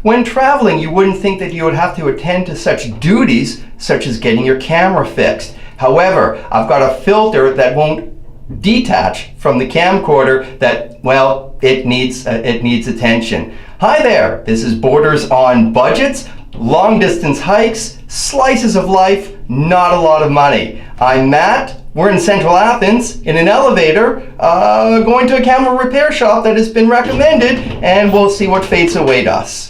When traveling, you wouldn't think that you would have to attend to such duties such as getting your camera fixed. However, I've got a filter that won't detach from the camcorder that, well, it needs attention. Hi there, this is Borders on Budgets, long distance hikes, slices of life, not a lot of money. I'm Matt. We're in central Athens in an elevator, going to a camera repair shop that has been recommended, and we'll see what fates await us.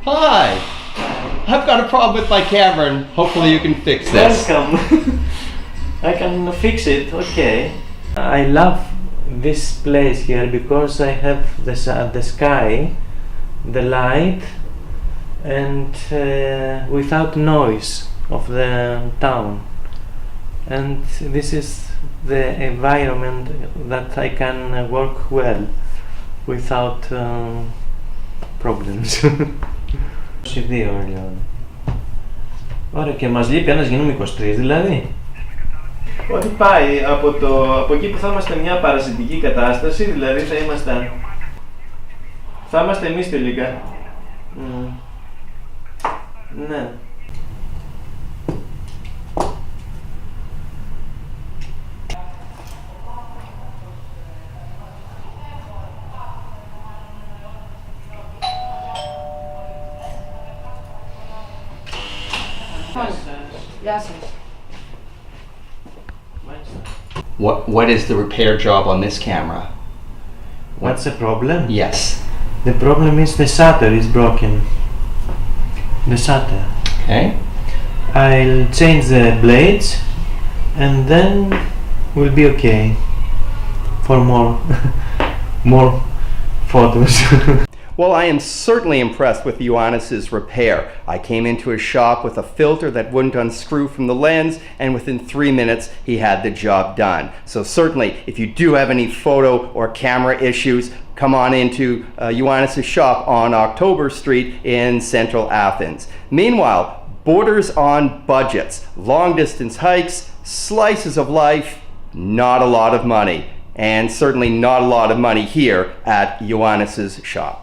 Hi! I've got a problem with my camera and hopefully you can fix this. Welcome. I can fix it, okay. I love this place here because I have the sky, the light, and without noise of the town. And this is the environment that I can work well without problems. 22 λοιπόν. Ωραία, και μας λείπει ένας, γίνουμε 23 δηλαδή. Ότι πάει από εκεί που θα είμαστε μια παρασιτική κατάσταση, δηλαδή θα είμαστε εμείς τελικά. Ναι. What is the repair job on this camera? What's the problem? Yes. The problem is the shutter is broken. The shutter. Okay. I'll change the blades and then we'll be okay for more photos. Well, I am certainly impressed with Ioannis's repair. I came into his shop with a filter that wouldn't unscrew from the lens, and within 3 minutes he had the job done. So certainly, if you do have any photo or camera issues, come on into Ioannis's shop on October Street in central Athens. Meanwhile, Borders on Budgets, long distance hikes, slices of life, not a lot of money. And certainly not a lot of money here at Ioannis's shop.